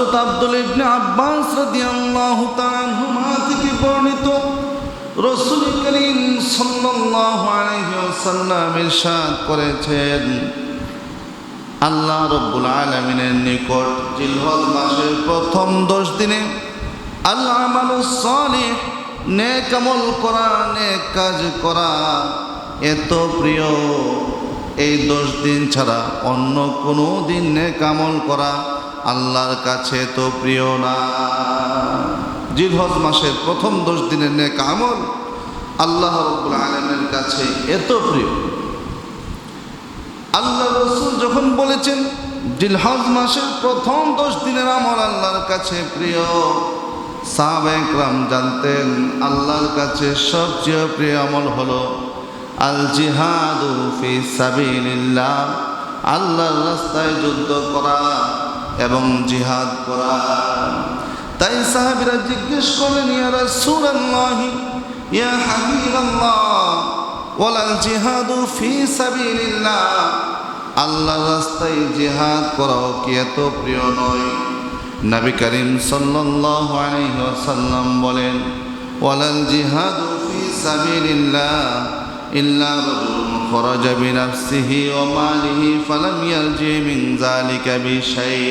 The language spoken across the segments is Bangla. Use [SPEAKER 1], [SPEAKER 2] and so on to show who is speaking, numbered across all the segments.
[SPEAKER 1] হযরত আব্দুল ইবনে আব্বাস রাদিয়াল্লাহু তাআলা আনহুমা থেকে বর্ণিত রাসূল করিম সাল্লাল্লাহু আলাইহি ওয়াসাল্লাম ইরশাদ করেছেন, আল্লাহ রাব্বুল আলামিনের নিকট জিলহজ মাসের প্রথম 10 দিনে আল আমালুস সালিহ, নেক আমল করা, নেক কাজ করা এত প্রিয়, এই 10 দিন ছাড়া অন্য কোনো দিন নেক আমল করা আল্লাহর কাছে তো প্রিয় না। জিলহজ মাসের প্রথম 10 দিনের নেক আমল আল্লাহ রাব্বুল আলামিনের কাছে এত প্রিয়। আল্লাহ রাসূল যখন বলেছেন জিলহজ মাসের প্রথম 10 দিনের আমল আল্লাহর কাছে প্রিয়, সাহাবায়ে কেরাম জানতেন আল্লাহর কাছে সবচেয়ে প্রিয় আমল হলো আল জিহাদু ফি সাবিলিল্লাহ, আল্লাহর রাস্তায় যুদ্ধ করা এবং জিহাদ করা। তাই সাহাবীরা জিজ্ঞেস করলেন, ইয়া রাসূলুল্লাহ, ইয়া হাবিবাল্লাহ, ওয়ালাল জিহাদু ফি সাবিলিল্লাহ, আল্লাহর রাস্তায় জিহাদ করাও কি এত প্রিয় নয়? নবী করিম সাল্লাল্লাহু আলাইহি ওয়াসাল্লাম বলেন, ওয়ালাল জিহাদু ফি সাবিলিল্লাহ ইল্লা রাজুলুন খরাজা বিনাফসিহি ওয়া মালিহি ফালাম ইয়ারজি মিন যালিকা বিশাই।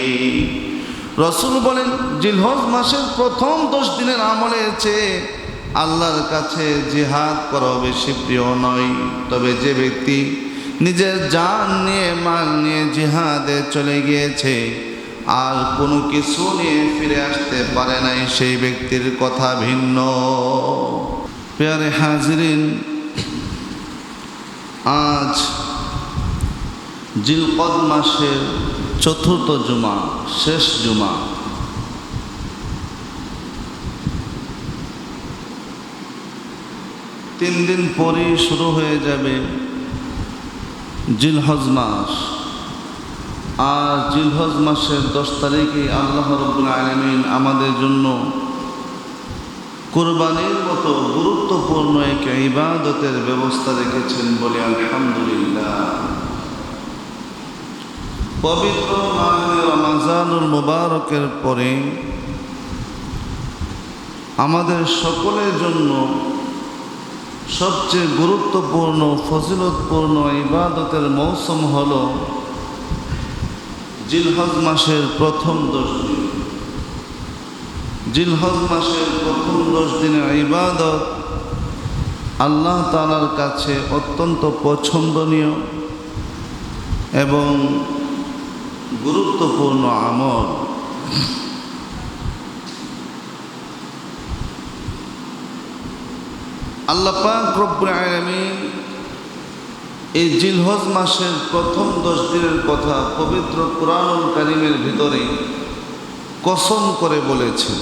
[SPEAKER 1] রাসূল বলেন, জিলহজ মাসের প্রথম 10 দিনের আমলের চেয়ে আল্লাহর কাছে জিহাদ করা বেশি প্রিয় নয়। তবে যে ব্যক্তি নিজের জান নিয়ে, মাল নিয়ে জিহাদে চলে গিয়েছে আর কোনো কিছু নিয়ে ফিরে আসতে পারে নাই, সেই ব্যক্তির কথা ভিন্ন। প্রিয় হাজিরিন, আজ জিলকদ মাসের 4th জুমা, শেষ জুমা। তিন দিন পরেই শুরু হয়ে যাবে জিলহজ মাস। আর জিলহজ মাসের 10 তারিখে আল্লাহ রাব্বুল আলামিন আমাদের জন্য কুরবানির মতো গুরুত্বপূর্ণ এক ইবাদতের ব্যবস্থা রেখেছেন, বলে আলহামদুলিল্লাহ। পবিত্র মাহে রমজানুল মুবারকের পরে আমাদের সকলের জন্য সবচেয়ে গুরুত্বপূর্ণ ফজিলতপূর্ণ ইবাদতের মৌসুম হল জিলহজ মাসের প্রথম 10 দিন। জিলহজ মাসের প্রথম 10 দিনের ইবাদত আল্লাহ তাআলার কাছে অত্যন্ত পছন্দনীয় এবং গুরুত্বপূর্ণ আমল। আল্লাহ পাক রব্বুল আলামিন এই জিলহজ মাসের প্রথম 10 দিনের কথা পবিত্র কুরআনুল কারীমের ভিতরে কসম করে বলেছেন।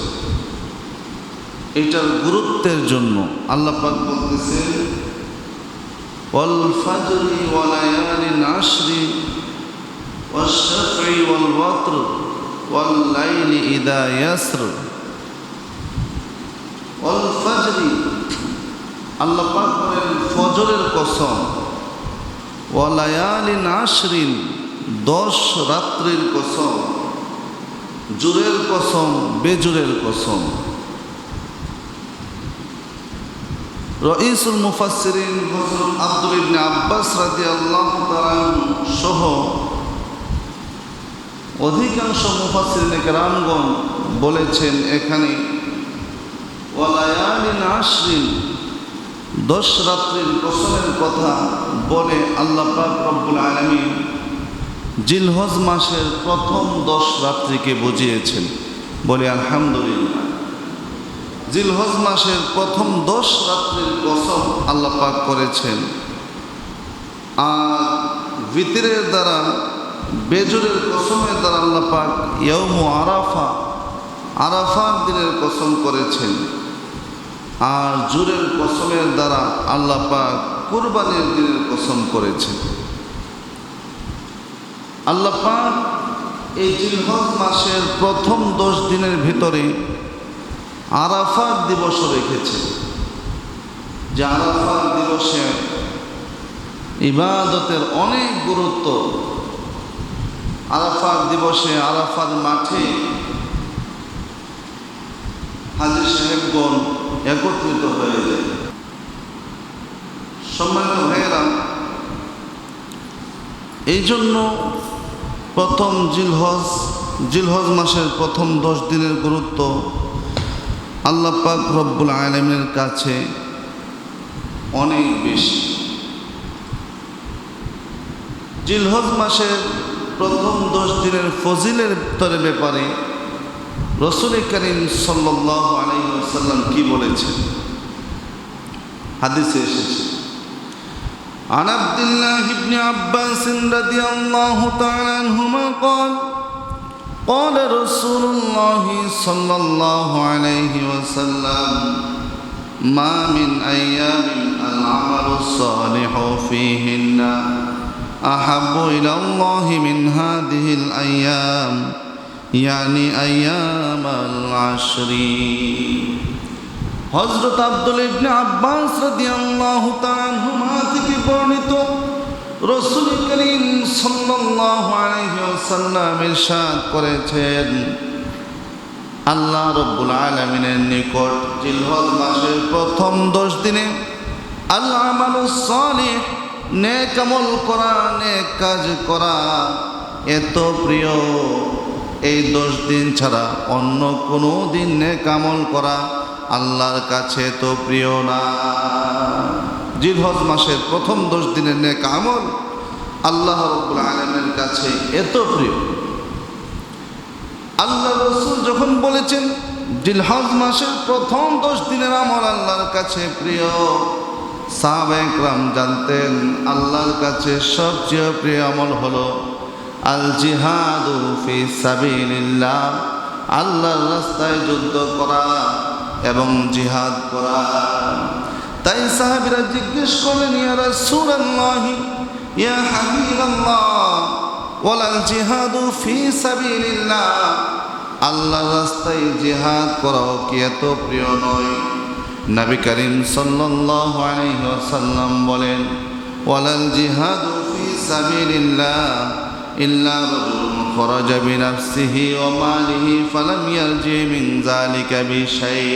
[SPEAKER 1] এটার গুরুত্বের জন্য আল্লাহ পাক বলতেছেন, ওয়াল ফাজরি ওয়া লায়ালিন আশরি ওয়াশ শাফঈ ওয়াল ওয়াতর ওয়াল লাইলি ইযা ইয়াসর। ওয়াল ফাজরি, আল্লাহ পাক বলেন ফজরের কসম, ওয়া লায়ালিন আশরিন, 10 রাত্রির কসম, জোরের কসম, বেজোরের কসম। রাইসুল মুফাসসিরিন হযরত আব্দুল ইবনে আব্বাস রাদিয়াল্লাহু তাআলা সহ অধিকাংশ মুফাসসিরিন কেরামগণ বলেছেন এখানে ওয়া লায়ালিন আশরিন, 10 রাত্রির কসমের কথা বলে আল্লাহ পাক রব্বুল আলামিন জিলহজ মাসের প্রথম 10 রাত্রিকে বুঝিয়েছেন, বলে আলহামদুলিল্লাহ। জিলহজ মাসের প্রথম 10 রাত্রির কসম আল্লাহ পাক করেছেন। আর ভিতরের দ্বারা, বেজরের কসমের দ্বারা আল্লাহ পাক ইয়াউমু আরাফা, আরাফার দিনের কসম করেছেন। আর জোরের কসমের দ্বারা আল্লাহ পাক কুরবানির দিনের কসম করেছেন। আল্লাহ পাক এই জিলহজ মাসের প্রথম 10 দিনের ভিতরে আরাফাত দিবস রেখেছে, যে আরাফাত দিবসে ইবাদতের অনেক গুরুত্ব। আরাফাত দিবসে আরাফার মাঠে একত্রিত হয়ে যায়। সম্মানিত ভাইয়েরা, এই জন্য প্রথম জিলহজ মাসের প্রথম 10 দিনের গুরুত্ব আল্লাহ পাক রব্বুল আলামিনের কাছে অনেক বেশি। জিলহজ মাসের প্রথম 10 দিনের ফজিলের ব্যাপারে রাসূল করিম সাল্লাল্লাহু আলাইহি ওয়াসাল্লাম কি বলেছেন? হাদিসে এসেছে, عن عبد الله بن عباس رضي الله تعالى عنهما قال قال رسول الله صلى الله عليه وسلم ما من أيام العمل الصالح فيهن أحب إلى الله من هذه الأيام يعني أيام العشر। হযরত আব্দুল্লাহ ইবনে আব্বাস রাদিয়াল্লাহু তাআলা আনহুমা থেকে বর্ণিত, রাসূল করিম সাল্লাল্লাহু আলাইহি ওয়াসাল্লাম ইরশাদ করেছেন, আল্লাহ রাব্বুল আলামিনের নিকট জিলহজ মাসের প্রথম 10 দিনে আল আমালুস সালিহ, নেক আমল করা, নেক কাজ করা এত প্রিয়, এই 10 দিন ছাড়া অন্য কোনো দিন নেক আমল করা আল্লাহর কাছে তো প্রিয় না। জিলহজ মাসের প্রথম 10 দিনের নেক আমল আল্লাহ রাব্বুল আলামিনের কাছে এত প্রিয়। আল্লাহ রাসূল যখন বলেছেন জিলহজ মাসের প্রথম 10 দিনের আমল আল্লাহর কাছে প্রিয়, সাহাবায়ে কেরাম জানতেন আল্লাহর কাছে সবচেয়ে প্রিয় আমল হলো আল জিহাদু ফি সাবিলিল্লাহ, আল্লাহর রাস্তায় যুদ্ধ করা এবং জিহাদ করা। তাই সাহাবীরা জিজ্ঞেস করলেন, ইয়া রাসূলুল্লাহ, ইয়া হাবিবাল্লাহ, ওয়ালাল জিহাদু ফি সাবিলিল্লাহ, আল্লাহর রাস্তায় জিহাদ করাও কি এত প্রিয় নয়? নবী করিম সাল্লাল্লাহু আলাইহি ওয়াসাল্লাম বলেন, ওয়ালাল জিহাদু ফি সাবিলিল্লাহ ইল্লা রাজুলুন খরাজা বিনাফসিহি ওয়া মালিহি ফালাম ইয়ারজি মিন যালিকা বিশাই।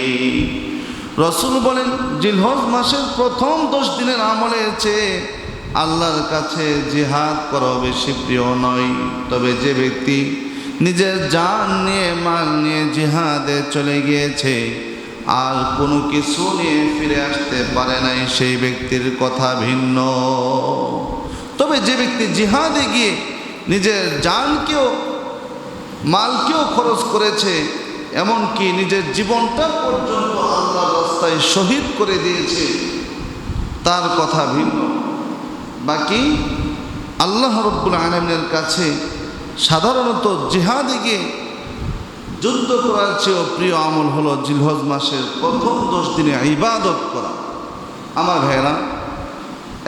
[SPEAKER 1] রাসূল বলেন, জিলহজ মাসের প্রথম 10 দিনের আমলের চেয়ে আল্লাহর কাছে জিহাদ করা বেশি প্রিয় নয়। তবে যে ব্যক্তি নিজের জান নিয়ে, মাল নিয়ে জিহাদে চলে গিয়েছে আর কোনো কিছু নিয়ে ফিরে আসতে পারে নাই, সেই ব্যক্তির কথা ভিন্ন। তবে যে ব্যক্তি জিহাদে গিয়ে নিজের জানকেও মালকেও খরচ করেছে, এমনকি নিজের জীবনটা পর্যন্ত আল্লাহর রাস্তায় শহীদ করে দিয়েছে, তার কথা ভিন্ন। বাকি আল্লাহ রাব্বুল আলামিনের কাছে সাধারণত জিহাদে গিয়ে যুদ্ধ করার চেয়েও প্রিয় আমল হলো জিলহজ মাসের প্রথম 10 দিনে ইবাদত করা। আমার ভাইয়েরা,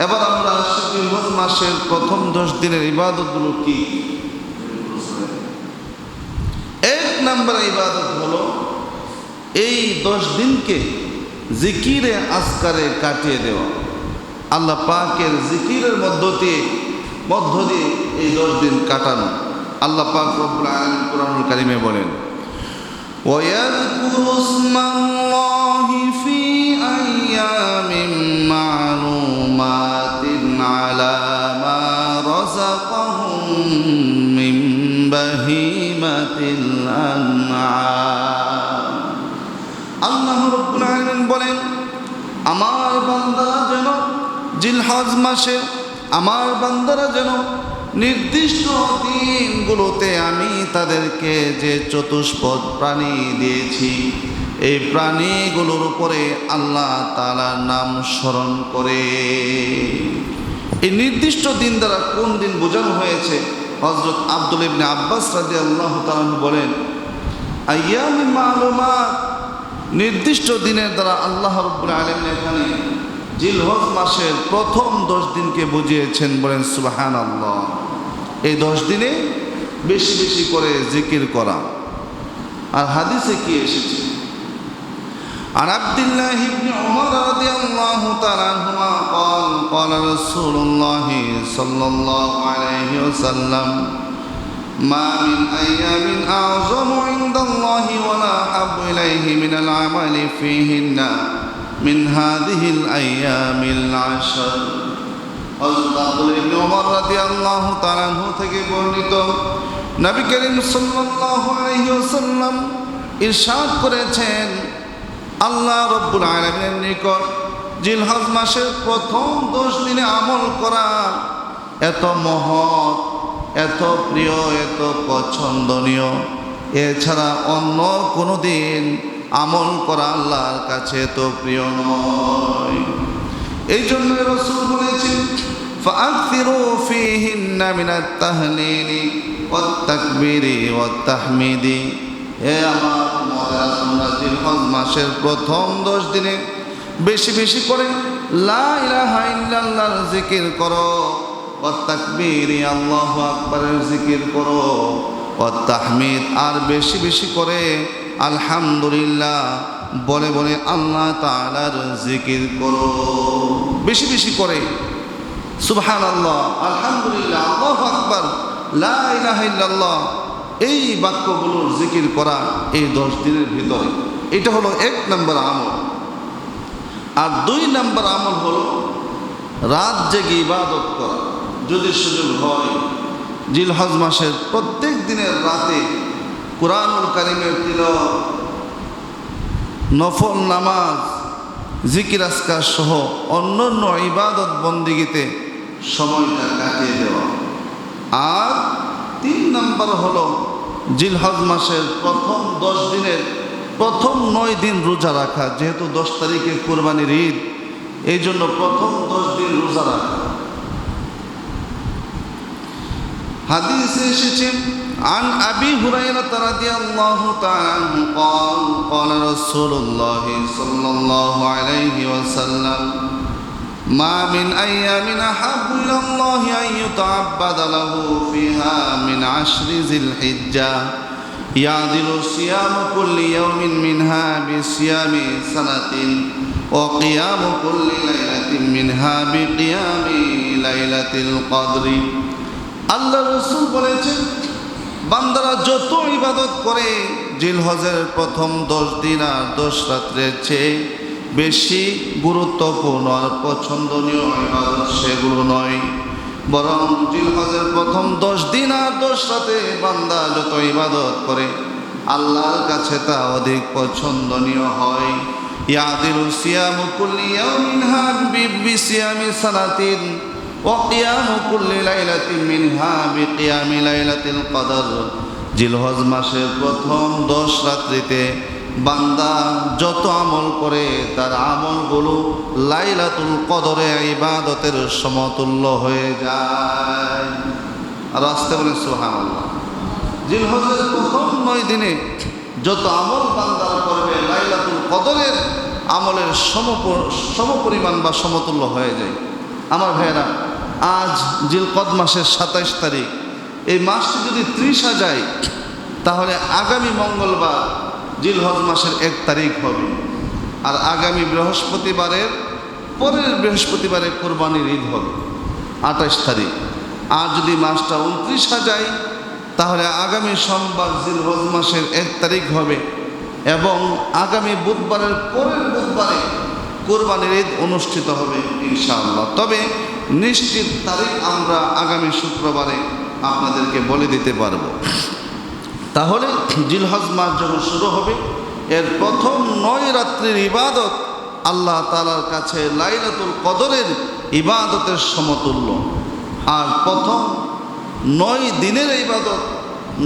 [SPEAKER 1] এবার আমরা জিলহজ মাসের প্রথম 10 দিনের ইবাদতগুলো কি? 1 নম্বর ইবাদত হলো এই 10 দিনকে জিকিরে আজকারে কাটিয়ে দেওয়া। আল্লাহ পাকের জিকিরের মধ্য দিয়ে এই 10 দিন কাটানো। আল্লাহ পাক রব্বুল আলামিন কুরআনুল কারীমে বলেন, وَيَذْكُرُ اسْمَ اللَّهِ فِي أَيَّامٍ مَّعْلُومَاتٍ عَلَى مَا رَزَقَهُم مِّن بَهِيمَةِ الْأَنْعَامِ। আল্লাহ রাব্বুল আলামিন বলেন, আমার বান্দারা যেন জিলহজ মাসে, আমার বান্দারা যেন নির্দিষ্ট দিনগুলোতে আমি তাদেরকে যে চতুষ্পদ প্রাণী দিয়েছি, এই প্রাণীগুলোর উপরে আল্লাহ তাআলার নাম স্মরণ করে। এই নির্দিষ্ট দিন দ্বারা কোন দিন বোঝানো হয়েছে? হযরত আব্দুল্লাহ ইবনে আব্বাস রাদিয়াল্লাহু তাআলা বলেন, আইয়ামুল মালুমাত, নির্দিষ্ট দিনের দ্বারা আল্লাহ রাব্বুল আলামিন এখানে জিলহজ মাসের প্রথম 10 দিনকে বুঝিয়েছেন। বলেন সুবহানাল্লাহ। এই 10 দিনে বেশি বেশি করে জিকির করা। আর হাদিসে কি এসেছে? عن عبد الله بن عمر رضي الله تعالى عنهما قال قال رسول الله صلى الله عليه وسلم ما من أيام أعظم عند الله ولا أحب إليه من العمل فيهن من هذه الأيام العشر হযরত আব্দুল্লাহ ইবনে ওমর রাদিয়াল্লাহু তাআলা আনহু থেকে বর্ণিত নবী করিম সাল্লাল্লাহু আলাইহি ওয়াসাল্লাম ইরশাদ করেছেন আল্লাহ রাব্বুল আলামিনের নিকট জিলহজ মাসের প্রথম 10 দিনে আমল করা এত মহৎ, এত প্রিয়, এত পছন্দনীয়, এছাড়া অন্য কোনো দিন আমল করা আল্লাহর কাছে এত প্রিয় নয়। এই জন্য রাসূল বলেছেন ফাআকসিরু ফীহিন্না মিনাত তাহলিলি ওয়াত তাকবীরি ওয়াত তাহমিদি। হে আমার উম্মতেরা, তোমরা জিলহজ মাসের প্রথম 10 দিনে বেশি বেশি করে লা ইলাহা ইল্লাল্লাহর জিকির করো, ওয়াত তাকবীরি আল্লাহু আকবারের জিকির করো, ওয়াত তাহমিদ আর বেশি বেশি করে আলহামদুলিল্লাহ বলে বলে আল্লাহ তাআলার জিকির করো। বেশি বেশি করে সুবহানাল্লাহ, আলহামদুলিল্লাহ, আল্লাহু আকবার, লা ইলাহা ইল্লাল্লাহ এই বাক্যগুলোর জিকির করা এই 10 দিনের ভিতরে, এটা হলো 1 নম্বর আমল। আর 2 নম্বর আমল হলো রাত জেগে ইবাদত করা। যদি সুযোগ হয় জিলহজ মাসের প্রত্যেক দিনের রাতে কুরআনুল কারীমের তিলাওয়াত, নফল নামাজ, জিকির আজকার সহ অন্যান্য ইবাদত বন্দিগিতে সময়টা কাটিয়ে দেওয়া। আর 3 নম্বর হলো জিলহজ মাসের প্রথম 10 দিনের প্রথম 9 দিন রোজা রাখা। যেহেতু 10 তারিখে কুরবানির ঈদ, এই জন্য প্রথম 10 দিন রোজা রাখা। হাদিসে এসেছে عن أبي هريرة رضي الله تعالى عنه قال قال رسول الله صلى الله عليه وسلم ما من أيام أحب إلى الله أن يتعبد له فيها من 10 ذي الحجة يعدل صيام كل يوم منها بصيام سنة وقيام كل ليلة منها بقيام ليلة القدر। আল্লাহ রাসূল বলেছেন, বান্দারা যত ইবাদত করে জিলহজের প্রথম 10 দিন আর 10 রাত্রের চেয়ে বেশি গুরুত্বপূর্ণ আর পছন্দনীয় ইবাদত সেগুলো নয়, বরং জিলহজের প্রথম 10 দিন আর 10 রাতে বান্দা যত ইবাদত করে আল্লাহর কাছে তা অধিক পছন্দনীয় হয়। ইয়াদিলু সিয়ামু কুল্লি ইয়াউমিন বিসিয়ামি সানাতিন ওয়া কিয়ামু কুল্লি লাইলাতিন মিনহা বিকিয়ামি লাইলাতিল কদর। জিলহজ মাসের প্রথম 10 রাত্রিতে বান্দা যত আমল করে তার আমলগুলো লাইলাতুল কদরে ইবাদতের সমতুল্য হয়ে যায়। আর আসতে বলে সুবহানাল্লাহ। জিলহজের প্রথম 9 দিনে যত আমল বান্দারা করবে লাইলাতুল কদরের আমলের সমপরিমাণ বা সমতুল্য হয়ে যায়। আমার ভাইয়েরা, আজ জিলকদ মাসের 27 তারিখ, এই মাসটি যদি 30 যায় তাহলে আগামী মঙ্গলবার জিলহজ মাসের 1 তারিখ হবে। আর আগামী বৃহস্পতিবারের পরের বৃহস্পতিবারে কোরবানির ঈদ হবে 28 তারিখ। আর যদি মাসটা 29 যায় তাহলে আগামী সোমবার জিলহজ মাসের 1 তারিখ হবে এবং আগামী বুধবারের পরের বুধবারে কোরবানির ঈদ অনুষ্ঠিত হবে ইনশাআল্লাহ। তবে নিশ্চিত তারিখ আমরা আগামী শুক্রবারে আপনাদেরকে বলে দিতে পারবো। তাহলে জিলহজ মাস যখন শুরু হবে, এর প্রথম 9 রাত্রির ইবাদত আল্লাহ তাআলার কাছে লাইলাতুল কদরের ইবাদতের সমতুল্য। আর প্রথম 9 দিনের ইবাদত,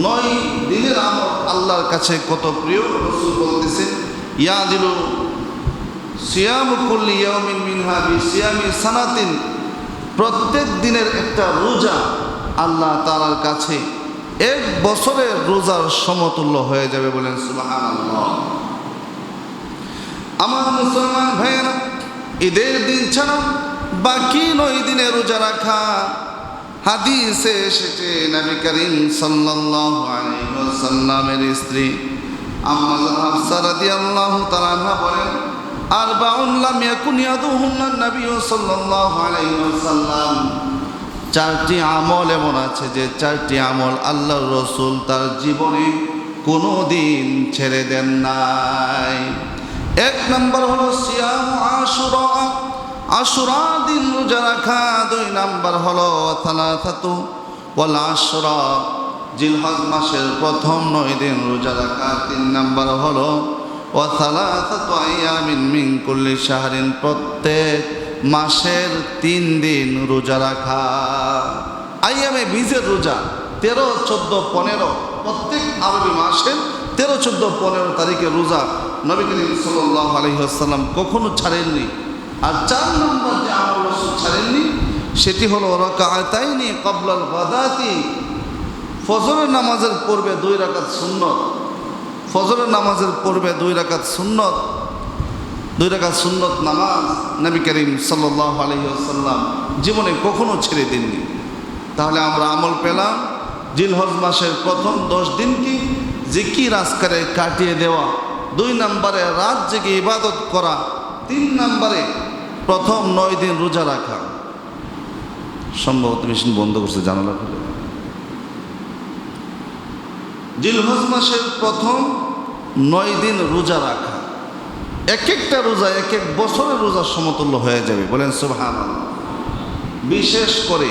[SPEAKER 1] 9 দিনের আমল আল্লাহর কাছে কত প্রিয়। রাসূল বলতেছেন, ইয়াদিলু সিয়ামু কুল্লি ইয়াউমিন মিনহা বিসিয়ামি সানাতিন। প্রত্যেক দিনের একটা রোজা আল্লাহ তাআলার কাছে 1 বছরের রোজার সমতুল্য হয়ে যাবে। বলেন সুবহানাল্লাহ। আমার মুসলমান ভাইয়েরা, ঈদের দিন ছাড়া বাকি 9 দিনে রোজা রাখা হাদিসে এসেছে নবী করিম সাল্লাল্লাহু আলাইহি ওয়াসাল্লামের স্ত্রী আম্মা হাফসা রাদিয়াল্লাহু তাআলা আনহা বলেন, আরবাউন লাম ইয়াকুন ইয়াদুহুন্না নবী সাল্লাল্লাহু আলাইহি ওয়াসাল্লাম। 4টি আমল এমন আছে যে 4টি আমল আল্লাহর রাসূল তার জীবনে কোনো দিন ছেড়ে দেন নাই। এক নাম্বার হলো সিয়াম আশুরা, আশুরা দিন রোজা রাখা। 2 নাম্বার হলো সালাসাতু ওয়াল আশরা, জিলহজ মাসের প্রথম 9 দিন রোজা রাখা। 3 নাম্বার হলো ওয়া সালাসাতু আইয়ামিন মিন কুল্লি শাহরিন, প্রত্যেক মাসের 3 দিন রোজা রাখা। আইয়ামে বীজের রোজা 13, 14, 15, প্রত্যেক আরবি মাসের 13, 14, 15 তারিখে রোজা নবী করিম সাল্লাল্লাহু আলাইহি ওয়াসাল্লাম কখনো ছাড়েননি। আর 4 নম্বর যে আমল রাসূল ছাড়েননি সেটি হলো রাকাআতাইনি ক্বাবলাল গাদাতি, ফজরের নামাজের পূর্বে 2 রাকাত সুন্নত। ফজরের নামাজের পূর্বে 2 রাকাত সুন্নত, 2 রাকাত সুন্নত নামাজ নবী করিম সাল্লাল্লাহু আলাইহি ওয়াসাল্লাম জীবনে কখনো ছেড়ে দেননি। তাহলে আমরা আমল পেলাম জিলহজ মাসের প্রথম 10 দিনকে জিকির আজকারে কাটিয়ে দেওয়া, 2 নম্বরে রাত জেগে ইবাদত করা, 3 নম্বরে প্রথম 9 দিন রোজা রাখা। সম্ভবত মেশিন বন্ধ করছে, জানালা খুলে। জিলহজ মাসের প্রথম 9 দিন রোজা রাখা, এক একটা রোজা এক এক বছরের রোজার সমতুল্য হয়ে যাবে, বলেন সুবহানাল্লাহ। বিশেষ করে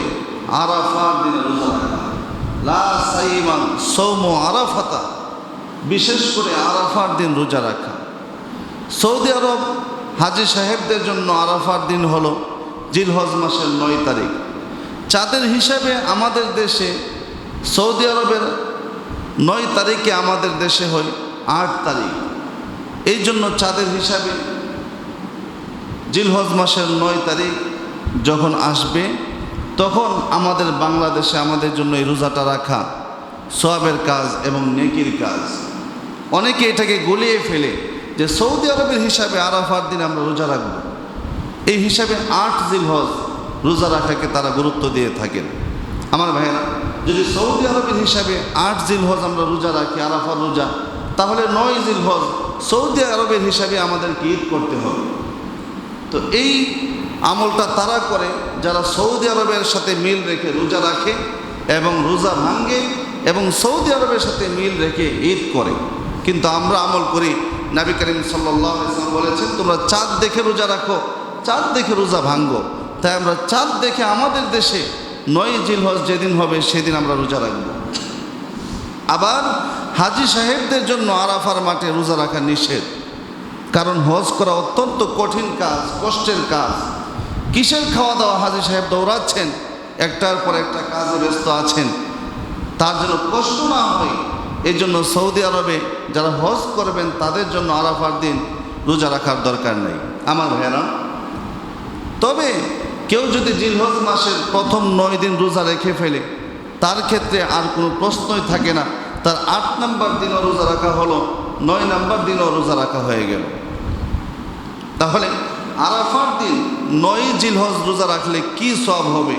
[SPEAKER 1] আরাফার দিনে রোজা রাখা, লা সাইমান সৌমু আরাফাতা, বিশেষ করে আরাফার দিন রোজা রাখা। সৌদি আরব হাজি সাহেবদের জন্য আরাফার দিন হলো জিলহজ মাসের 9 তারিখ। চাঁদের হিসাবে আমাদের দেশে, সৌদি আরবের 9 তারিখে আমাদের দেশে হয় 8 তারিখ। এই জন্য চাঁদের হিসাবে জিলহজ মাসের 9 তারিখ যখন আসবে তখন আমাদের বাংলাদেশে আমাদের জন্য এই রোজাটা রাখা সওয়াবের কাজ এবং নেকির কাজ। অনেকে এটাকে গলিয়ে ফেলে যে সৌদি আরবের হিসাবে আরাফার দিন আমরা রোজা রাখব, এই হিসাবে 8 জিলহজ রোজা রাখাকে তারা গুরুত্ব দিয়ে থাকেন। আমার ভাইয়েরা, যদি সৌদি আরবের হিসাবে 8 জিলহজ আমরা রোজা রাখি আরাফার রোজা, তাহলে 9 জিলহজ সৌদি আরবের হিসাবে আমাদেরকে ঈদ করতে হবে। তো এই আমলটা তারা করে যারা সৌদি আরবের সাথে মিল রেখে রোজা রাখে এবং রোজা ভাঙ্গে এবং সৌদি আরবের সাথে মিল রেখে ঈদ করে। কিন্তু আমরা আমল করি, নবী করিম সাল্লাল্লাহু আলাইহি ওয়াসাল্লাম বলেছেন তোমরা চাঁদ দেখে রোজা রাখো, চাঁদ দেখে রোজা ভাঙ্গো। তাই আমরা চাঁদ দেখে আমাদের দেশে 9 জিলহজ যেদিন হবে সেদিন আমরা রোজা রাখব। আবার হাজি সাহেবদের জন্য আরাফার মাঠে রোজা রাখা নিষেধ, কারণ হজ করা অত্যন্ত কঠিন কাজ, কষ্টের কাজ। কিসের খাওয়া দাওয়া, হাজি সাহেব দৌড়াচ্ছেন, একটার পর একটা কাজে ব্যস্ত আছেন, তার জন্য কষ্ট না হয় এই জন্য সৌদি আরবে যারা হজ করবেন তাদের জন্য আরাফার দিন রোজা রাখার দরকার নেই। আমার ভাইয়েরা, তবে কেউ যদি জিলহজ মাসের প্রথম 9 দিন রোজা রেখে ফেলে তার ক্ষেত্রে আর কোনো প্রশ্নই থাকে না, তার 8 নম্বর দিনও রোজা রাখা হলো, 9 নম্বর দিনও রোজা রাখা হয়ে গেল। তাহলে আরাফার দিন 9 জিলহজ রোজা রাখলে কি সওয়াব হবে,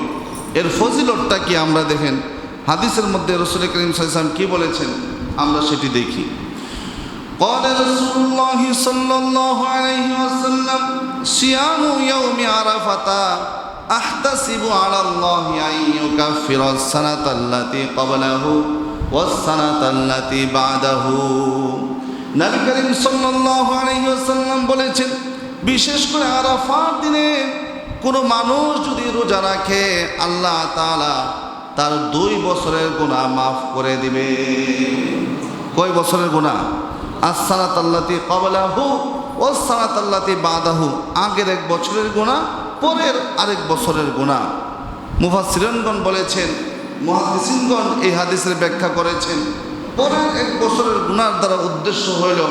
[SPEAKER 1] এর ফজিলতটা কি আমরা দেখেন হাদিসের মধ্যে রাসূল করিম সাল্লাল্লাহু আলাইহি ওয়াসাল্লাম কি বলেছেন আমরা সেটি দেখি। قال رسول الله صلى الله عليه وسلم صيام يوم عرفة أحتسب على الله أن يكفر السنة التي قبله والسنة التي بعده। নবী করিম সাল্লাল্লাহু আলাইহি ওয়াসাল্লাম বলেছেন, বিশেষ করে আরাফার দিনে কোনো মানুষ যদি রোজা রাখে আল্লাহ তাআলা তার 2 বছরের গুনাহ মাফ করে দিবে। কয় বছরের গুনাহ? as-sanatallaতি ক্বাবলাহু ওয়াস-sanatallaতি বাদাহু, আগের 1 বছরের গুনাহ, পরের আরেক বছরের গুনাহ। মুফাসসিরিনগণ বলেছেন, মুহাদ্দিসিনগণ এই হাদিসের ব্যাখ্যা করেছেন, পরের 1 বছরের গুনার দ্বারা উদ্দেশ্য হইল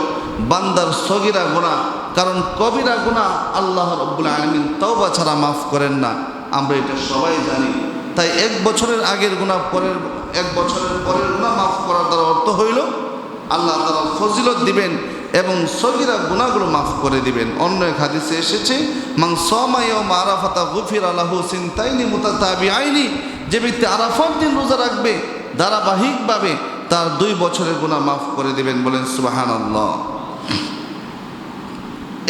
[SPEAKER 1] বান্দার সগীরা গুনাহ, কারণ কবিরা গুনাহ আল্লাহ রাব্বুল আলামিন তওবা ছাড়া মাফ করেন না, আমরা এটা সবাই জানি। তাই 1 বছরের আগের গুনাহ, পরের 1 বছরের পরের গুনাহ মাফ করার দ্বারা অর্থ হইল আল্লাহ তাআলা ফজিলত দিবেন এবং সগীরা গুনাহগুলো মাফ করে দিবেন। অন্য এক হাদিসে এসেছে, মান সামা ইয়াওমা আরাফাতা গুফিরা লাহু সিনতাইনি মুতাতাবিআইনি, যে ব্যক্তি আরাফার দিন রোজা রাখবে ধারাবাহিকভাবে তার 2 বছরের গুনাহ মাফ করে দিবেন, বলেন সুবহানাল্লাহ।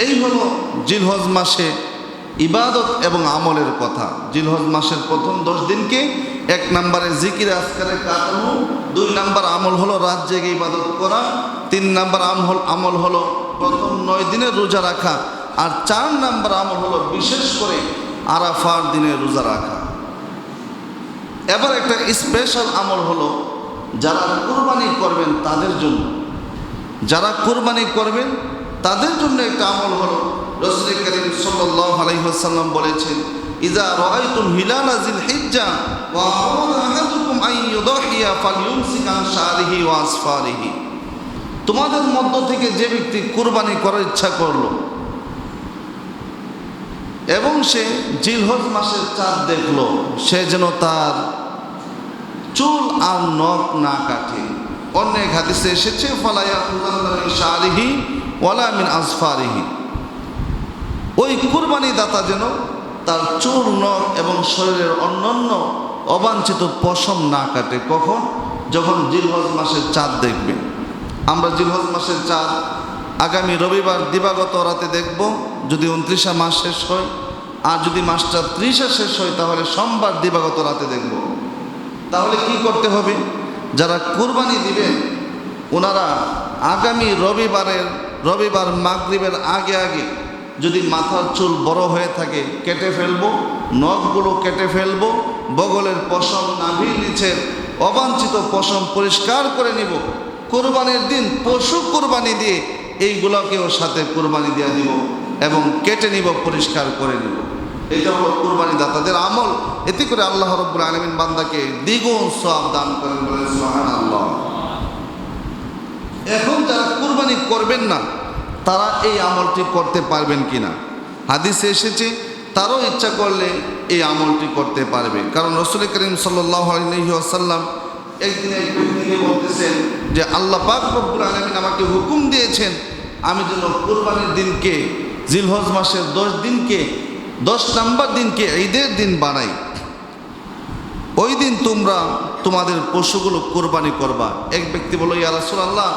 [SPEAKER 1] এই হলো জিলহজ মাসে ইবাদত এবং আমলের কথা। জিলহজ মাসের প্রথম 10 দিনকে 1 নম্বরে জিকির আজকারে কাটানো, 2 নম্বর আমল হলো রাত জেগে ইবাদত করা, 3 নম্বর আমল হলো প্রথম 9 দিনের রোজা রাখা, আর 4 নম্বর আমল হলো বিশেষ করে আরাফার দিনে রোজা রাখা। এবার একটা স্পেশাল আমল হলো যারা কুরবানি করবেন তাদের জন্য, যারা কুরবানি করবেন তাদের জন্য একটা আমল হলো রাসূল করিম সাল্লাল্লাহু আলাইহি ওয়াসাল্লাম বলেছেন, ইজা রাআইতুম হিলালা যিলহিজ্জা ওয়া আরাদা আহাদুকুম আন ইউদহিয়া ফালইউমসিক আন শারিহি ওয়া আসফারিহি। তোমাদের মধ্য থেকে যে ব্যক্তি কুরবানি করার ইচ্ছা করলো এবং সে জিলহজ মাসের চাঁদ দেখলো, সে যেন তার চুল আর নখ না কাটে। অন্য এক হাদিসে এসেছে, ফালা ইয়াকুযান্না মিন শারিহি ওয়ালা মিন আসফারিহি। ওই কুরবানি দাতা যেন তার চুল, নখ এবং শরীরের অন্যান্য অবাঞ্ছিত পশম না কাটে। কখন? যখন জিলহজ মাসের চাঁদ দেখবে। আমরা জিলহজ মাসের চাঁদ আগামী রবিবার দিবাগত রাতে দেখব, যদি 29 মাস শেষ হয়। আর যদি মাসটা 30 শেষ হয় তাহলে সোমবার দিবাগত রাতে দেখব। তাহলে কি করতে হবে? যারা কুরবানি দিবেন ওনারা আগামী রবিবার মাগরিবের আগে আগে যদি মাথার চুল বড় হয়ে থাকে কেটে ফেলবো, নখগুলো কেটে ফেলবো, বগলের পশম, নাভির নিচের অবাঞ্ছিত পশম পরিষ্কার করে নিব। কুরবানির দিন পশু কুরবানি দিয়ে এইগুলোকেও সাথে কুরবানি দিয়ে দিব এবং কেটে নিব, পরিষ্কার করে নিব। এটা হলো কুরবানি দাতাদের আমল। এতে করে আল্লাহ রাব্বুল আলামিন বান্দাকে দ্বিগুণ সওয়াব দান করেন, বলেন সুবহানাল্লাহ। এখন যারা কুরবানি করবেন না তারা এই আমলটি করতে পারবেন কিনা? হাদিসে এসেছে তারও ইচ্ছা করলে এই আমলটি করতে পারবে। কারণ রাসূল করিম সাল্লাল্লাহু আলাইহি ওয়াসাল্লাম একদিন এক ব্যক্তিকে বলতেছেন যে আল্লাহ পাক রব্বুল আলামিন আমাকে হুকুম দিয়েছেন আমি যেন কুরবানির দিনকে, জিলহজ মাসের 10 নম্বর দিনকে ঈদের দিন বানাই। ওই দিন তোমরা তোমাদের পশুগুলো কুরবানি করবা। এক ব্যক্তি বলল, ইয়া রাসূলুল্লাহ,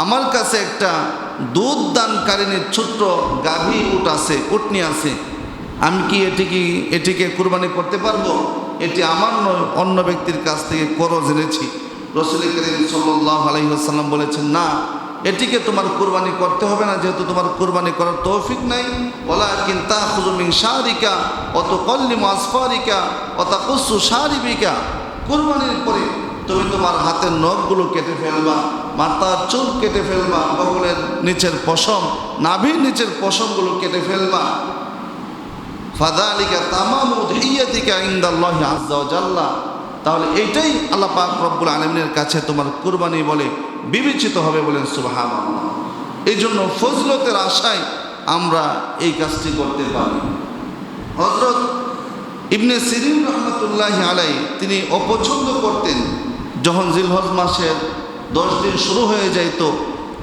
[SPEAKER 1] আমার কাছে একটা দুধ দানকারিনীর ছোট্ট গাভী উটনি আছে, আমি কি এটিকে কুরবানি করতে পারবো? এটি আমার নয়, অন্য ব্যক্তির কাছ থেকে করো জেনেছি। রাসূল করিম সাল্লাল্লাহু আলাইহি ওয়াসাল্লাম বলেছেন, না, এটিকে তোমার কুরবানি করতে হবে না, যেহেতু তোমার কুরবানি করার তৌফিক নাই। ওয়ালাকিন তাখুযু মিন শারিকা ওয়া তুকাল্লিমু আসফারিকা ওয়া তাকুসসু শারিবিকা। কুরবানির পরে তুমি তোমার হাতের নখগুলো কেটে ফেলবা, মাথার চুল কেটে ফেলবা, বগলের নিচের পশম, নাভির নিচের পশমগুলো কেটে ফেলবা। ফাযালিকা তামামু উযহিয়াতিকা ইনদাল্লাহি আযজা ওয়া জাল্লা। তাহলে এইটাই আল্লাহ পাক রব্বুল আলামিনের কাছে তোমার কুরবানি বলে বিবেচিত হবে, বলেন সুবহানাল্লাহ। এই জন্য ফজলতের আশায় আমরা এই কাজটি করতে পারি। হযরত ইবনে সিরিন রাহমাতুল্লাহি আলাইহি তিনি অপছন্দ করতেন যখন জিলহজ মাসের 10 দিন শুরু হয়ে যাইত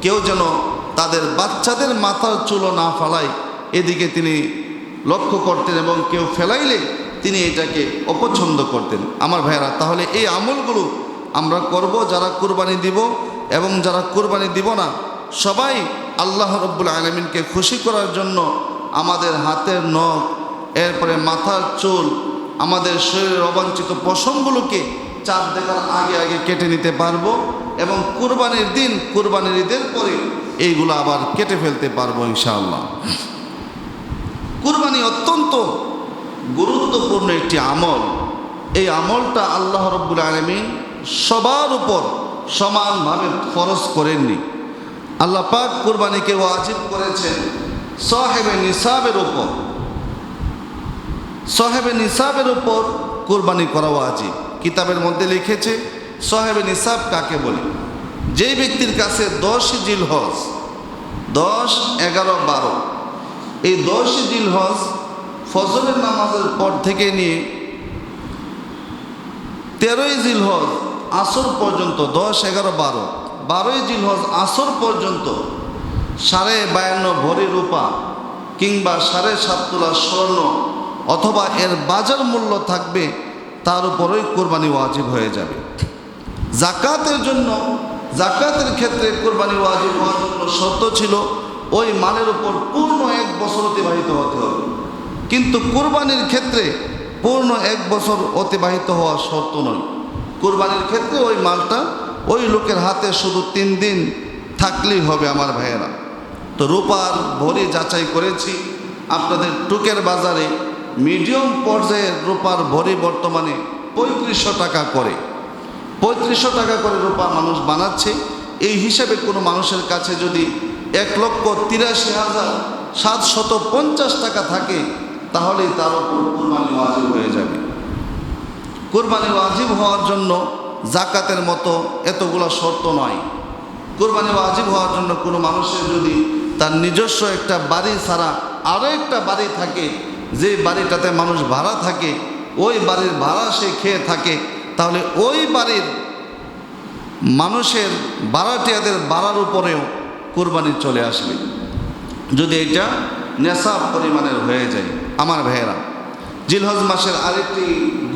[SPEAKER 1] কেউ যেন তাদের বাচ্চাদের মাথার চুলও না ফালায়, এদিকে তিনি লক্ষ্য করতেন এবং কেউ ফেলাইলে তিনি এটাকে অপছন্দ করতেন। আমার ভাইয়েরা, তাহলে এই আমলগুলো আমরা করব যারা কুরবানি দিব এবং যারা কুরবানি দিব না, সবাই আল্লাহ রাব্বুল আলামিনকে খুশি করার জন্য আমাদের হাতের নখ, এরপরে মাথার চুল, আমাদের শরীরের অবাঞ্ছিত পশমগুলোকে চাঁদ দেখার আগে আগে কেটে নিতে পারবো এবং কুরবানির দিন, কুরবানির ঈদের পরে এইগুলো আবার কেটে ফেলতে পারবো ইনশাআল্লাহ। কুরবানি অত্যন্ত গুরুত্বপূর্ণ একটি আমল। এই আমলটা আল্লাহ রাব্বুল আলামিন সবার উপর সমানভাবে ফরজ করেননি। আল্লাহ পাক কুরবানিকে ওয়াজিব করেছেন সাহেবে নিসাবের উপর। সাহেবে নিসাবের উপর কুরবানি করা ওয়াজিব। কিতাবের মধ্যে লিখেছে সাহেবে নিসাব কাকে বলে? যেই ব্যক্তির কাছে 10 জিলহজ, 10, 11, 12, এই 10 জিলহজ ফজরের নামাজের পর থেকে নিয়ে 13 জিলহজ আসর পর্যন্ত, 10, 11, 12, 12 জিলহজ আসর পর্যন্ত 52.5 ভরি রূপা কিংবা 7.5 তোলা স্বর্ণ অথবা এর বাজার মূল্য থাকবে, তার উপরেই কোরবানি ওয়াজিব হয়ে যাবে। জাকাতের ক্ষেত্রে কোরবানি ওয়াজিব হওয়ার জন্য শর্ত ছিল ওই মালের উপর পূর্ণ 1 বছর অতিবাহিত হতে হবে। কিন্তু কোরবানির ক্ষেত্রে পূর্ণ 1 বছর অতিবাহিত হওয়া শর্ত নয়। কোরবানির ক্ষেত্রে ওই মালটা ওই লোকের হাতে শুধু 3 দিন থাকলেই হবে আমার ভাইয়েরা। তো রূপার ভরি যাচাই করেছি, আপনাদের টুকের বাজারে মিডিয়াম পর্যায়ের রূপার ভরি বর্তমানে 3500 টাকা করে। 3500 টাকা করে রূপা মানুষ বানাচ্ছে। এই হিসাবে কোনো মানুষের কাছে যদি 1,83,750 টাকা থাকে, তাহলেই তার উপর কুরবানি ওয়াজিব হয়ে যাবে। কুরবানি ওয়াজিব হওয়ার জন্য জাকাতের মতো এতগুলো শর্ত নয়। কুরবানি ওয়াজিব হওয়ার জন্য কোনো মানুষের যদি তার নিজস্ব একটা বাড়ি ছাড়া আরও একটা বাড়ি থাকে, যে বাড়িটাতে মানুষ ভাড়া থাকে, ওই বাড়ির ভাড়া সে খেয়ে থাকে, তাহলে ওই বাড়ির মানুষের ভাড়াটিয়াদের ভাড়ার উপরেও কুরবানি চলে আসবে, যদি এটা নেশাব পরিমাণের হয়ে যায়। আমার ভাইয়েরা, জিলহজ মাসের আরেকটি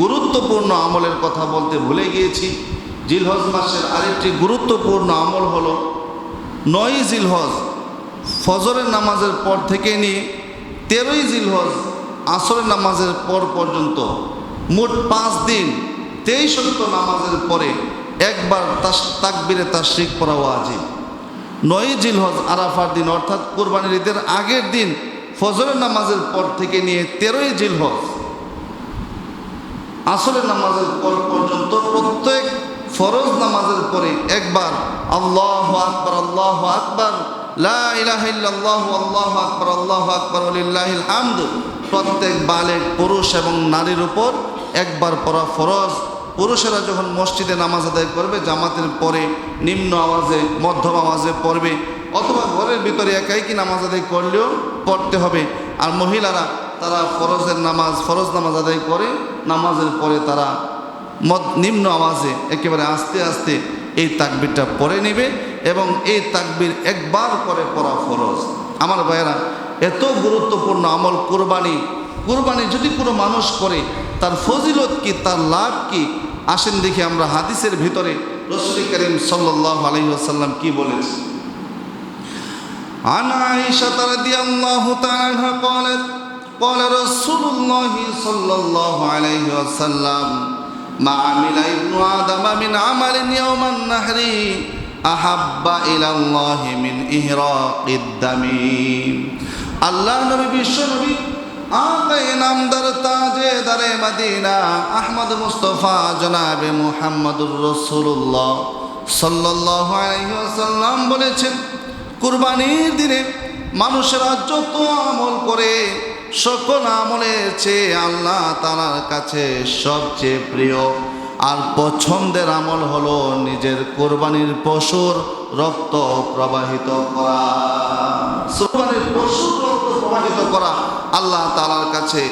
[SPEAKER 1] গুরুত্বপূর্ণ আমলের কথা বলতে ভুলে গিয়েছি। জিলহজ মাসের আরেকটি গুরুত্বপূর্ণ আমল হলো 9ই জিলহজ ফজরের নামাজের পর থেকে নিয়ে 13ই জিলহজ আসরের নামাজের পর পর্যন্ত মোট 5 দিন 23 ওয়াক্ত নামাজের পরে একবার তাকবীরে তাশরিক পড়া ওয়াজিব। 9ই জিলহজ আরাফার দিন অর্থাৎ কুরবানির ঈদের আগের দিন ফজরের নামাজের পর থেকে নিয়ে 13ই জিলহজ আসরের নামাজের পর পর্যন্ত প্রত্যেক ফরজ নামাজের পরে একবার আল্লাহু আকবার আল্লাহু আকবার লা ইলাহা ইল্লাল্লাহু আল্লাহু আকবার আল্লাহু আকবার ওয়ালিল্লাহিল হামদ প্রত্যেক বালেগ পুরুষ এবং নারীর উপর একবার পড়া ফরজ। পুরুষেরা যখন মসজিদে নামাজ আদায় করবে জামাতের পরে নিম্ন আওয়াজে মধ্যম আওয়াজে পড়বে, অথবা ঘরের ভিতরে একাই কি নামাজ আদায় করলেও পড়তে হবে। আর মহিলারা তারা ফরজ নামাজ আদায় করে নামাজের পরে তারা নিম্ন আওয়াজে একেবারে আস্তে আস্তে এই তাকবীরটা পড়ে নেবে, এবং এই তাকবীর একবার করে পড়া ফরজ। আমার ভাইয়েরা, এত গুরুত্বপূর্ণ আমল কুরবানি। কুরবানি যদি কোনো মানুষ করে তার ফজিলত কি, তার লাভ কি? আসেন দেখি আমরা হাদিসের ভিতরে রাসূল করিম সাল্লাল্লাহু আলাইহি ওয়াসাল্লাম কি বলেছেন। আন আয়েশা রাদিয়াল্লাহু তাআলা আনহা قالت قال رسول الله صلى الله عليه وسلم ما عمل ابن آدم من عمل يوم النحر أحب إلى الله من إهراق الدم। আল্লাহ নবী বিশ্ব নবী আকায়ে নামদার তাজেদারে মদিনা আহমদ মুস্তাফা জনাবে মুহাম্মদুর রাসূলুল্লাহ সাল্লাল্লাহু আলাইহি ওয়াসাল্লাম বলেছেন, কুরবানির দিনে মানুষেরা যত আমল করে সকল আমলের চেয়ে আল্লাহ তাআলার কাছে সবচেয়ে প্রিয় আর পছন্দের আমল হলো নিজের কুরবানির পশুর রক্ত প্রবাহিত করা। কুরবানির পশুর রক্ত প্রবাহিত করা আল্লাহ তাআলার কাছে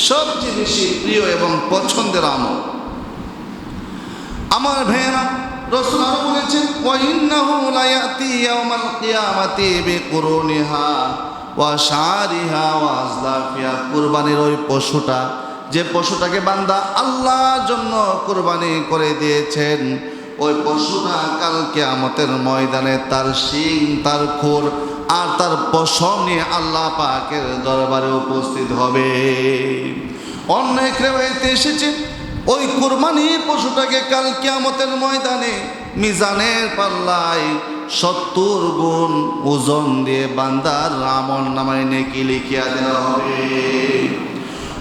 [SPEAKER 1] সবচেয়ে বেশি প্রিয় এবং পছন্দের আমল। আমার ভাইয়েরা, রাসূল আরো বলেছেন, ওয়া ইন্নাহু লা ইয়াতি ইয়াউমাল কিয়ামাতি বিকুরুনিহা ওয়া শারিহা ওয়া আজলাফিয়া। কুরবানির ওই পশুটা, যে পশুটাকে বান্দা আল্লাহর জন্য কুরবানি করে দিয়েছেন, ওই পশুটা কাল কিয়ামতের ময়দানে তার শিং, তার খুর আর তার পশম নিয়ে আল্লাহ পাকের দরবারে উপস্থিত হবে। অন্য এক রিওয়ায়াতে এসেছে, ওই কুরবানির পশুটাকে কাল কিয়ামতের ময়দানে মিজানের পাল্লায় 70 গুণ ওজন দিয়ে বান্দার আমল নামায় নেকি লিখিয়া দেওয়া হবে।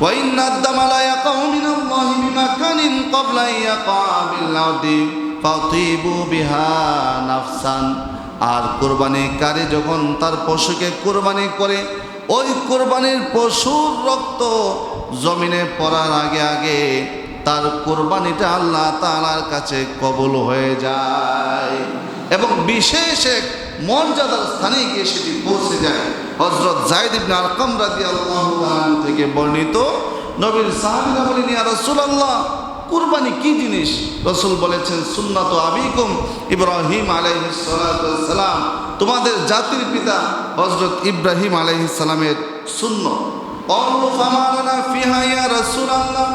[SPEAKER 1] ওয়া ইন্নাদ দামা লা ইয়াকাউ মিনাল্লাহি বিমাকানিন ক্বাবলা ইয়াকা বিল আরদি ফাতিবু বিহা নাফসান। আর কুরবানিকারী যখন তার পশুকে কুরবানি করে, ওই কুরবানির পশুর রক্ত জমিনে পড়ার আগে আগে তার কুরবানিটা আল্লাহ তাআলার কাছে কবুল হয়ে যায় এবং বিশেষ এক মর্যাদার স্থানে গিয়ে সেটি পৌঁছে যায়। হযরত যায়েদ ইবনে আরকাম রাদিয়াল্লাহু আনহু থেকে বর্ণিত, নবীর সাহাবীরা বলেন, ইয়া রাসূলুল্লাহ, কুরবানি কি জিনিস? রাসূল বলেছেন, সুন্নাতু আবিকুম ইব্রাহিম আলাইহিস সালাতু ওয়াস সালাম, তোমাদের জাতির পিতা হযরত ইব্রাহিম আলাইহিস সালামের সুন্নাত। ক্বালু ফামা লানা ফিহা ইয়া রাসূলুল্লাহ,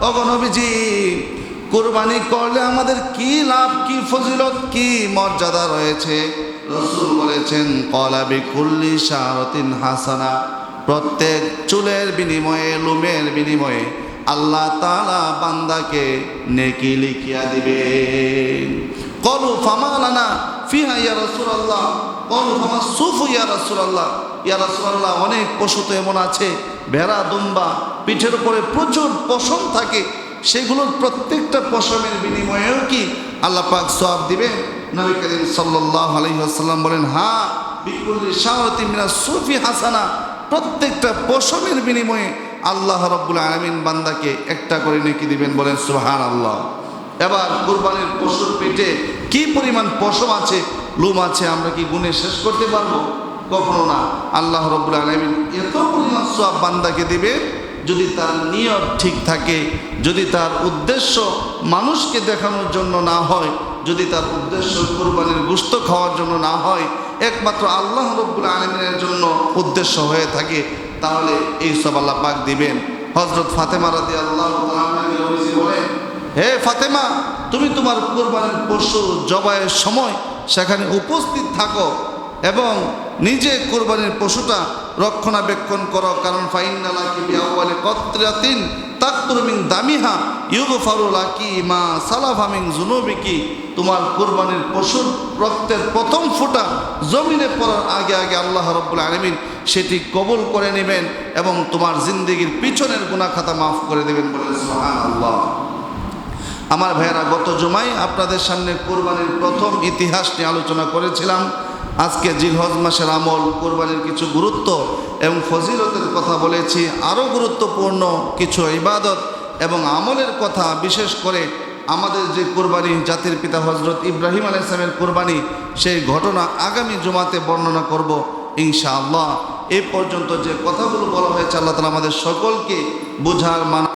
[SPEAKER 1] ওগো নবীজি, কুরবানি করলে আমাদের কি লাভ, কি ফজিলত, কি মর্যাদা রয়েছে? রাসূল বলেছেন, ক্বালা বিকুল্লি শারাতিন হাসানা, প্রত্যেক চুলের বিনিময়ে, লোমের বিনিময়ে আল্লাহ তাআলা বান্দাকে নেকি লিখিয়া দিবেন। ক্বালু ফামা লানা ফিহা ইয়া রাসূলুল্লাহ, ক্বালু ফামা সুফু ইয়া রাসূলুল্লাহ, ইয়া রাসূলুল্লাহ অনেক পশু তো এমন আছে, ভেড়া দুম্বা পিঠের উপরে প্রচুর পশম থাকে, সেগুলোর প্রত্যেকটা পশমের বিনিময়েও কি আল্লাহ পাক সওয়াব দিবেন? নবী করিম সাল্লাল্লাহু আলাইহি ওয়াসাল্লাম বলেন, হ্যাঁ, বিকুল্লি শাওরাতিন মিনাস সুফি হাসানা, প্রত্যেকটা পশমের বিনিময়ে আল্লাহ রাব্বুল আলামিন বান্দাকে একটা করে নেকি দিবেন। বলেন সুবহানাল্লাহ। এবার কুরবানির পশুর পেটে কি পরিমাণ পশম আছে, লোম আছে, আমরা কি গুণে শেষ করতে পারবো? কখনো না। আল্লাহ রাব্বুল আলামিন এত পরিমাণ সওয়াব বান্দাকে দিবে যদি তার নিয়ত ঠিক থাকে, যদি তার উদ্দেশ্য মানুষকে দেখানোর জন্য না হয়, যদি তার উদ্দেশ্য কুরবানির গোশত খাওয়ার জন্য না হয়, একমাত্র আল্লাহ রাব্বুল আলামিনের জন্য উদ্দেশ্য হয়ে থাকে, তাহলে এই সব আল্লাহ পাক দিবেন। হযরত ফাতেমা রাদিয়াল্লাহু তাআলা আনহা নবীজি বলেন, হে ফাতেমা, তুমি তোমার কুরবানির পশু জবাইয়ের সময় সেখানে উপস্থিত থাকো এবং নিজে কুরবানির পশুটা রক্ষণাবেক্ষণ করো, কারণ ফাইন্না লাকি বিআউয়ালি কতরাতিন তাকতুরু মিন দামিহা ইউগফারু লাকি মা সালাফা মিন যুনুবিকি, তোমার কুরবানির পশুর রক্তের প্রথম ফোঁটা জমিনে পড়ার আগে আগে আল্লাহ রাব্বুল আলামিন সেটি কবুল করে নেবেন এবং তোমার জিন্দেগির পিছনের গুনাহ খাতা মাফ করে দেবেন। বলেন সুবহানাল্লাহ। আমার ভাইয়েরা, গত জুমায় আপনাদের সামনে কুরবানির প্রথম ইতিহাস নিয়ে আলোচনা করেছিলাম। আজকে জিলহজ মাসের আমল, কুরবানির কিছু গুরুত্ব এবং ফজিলতের কথা বলেছি। আরও গুরুত্বপূর্ণ কিছু ইবাদত এবং আমলের কথা, বিশেষ করে আমাদের যে কুরবানি, জাতির পিতা হজরত ইব্রাহিম আলাইহিস সালামের কুরবানি, সেই ঘটনা আগামী জুমাতে বর্ণনা করব ইনশাআল্লাহ। এই পর্যন্ত যে কথাগুলো বলা হয়েছে, আল্লাহ তাআলা আমাদের সকলকে বোঝার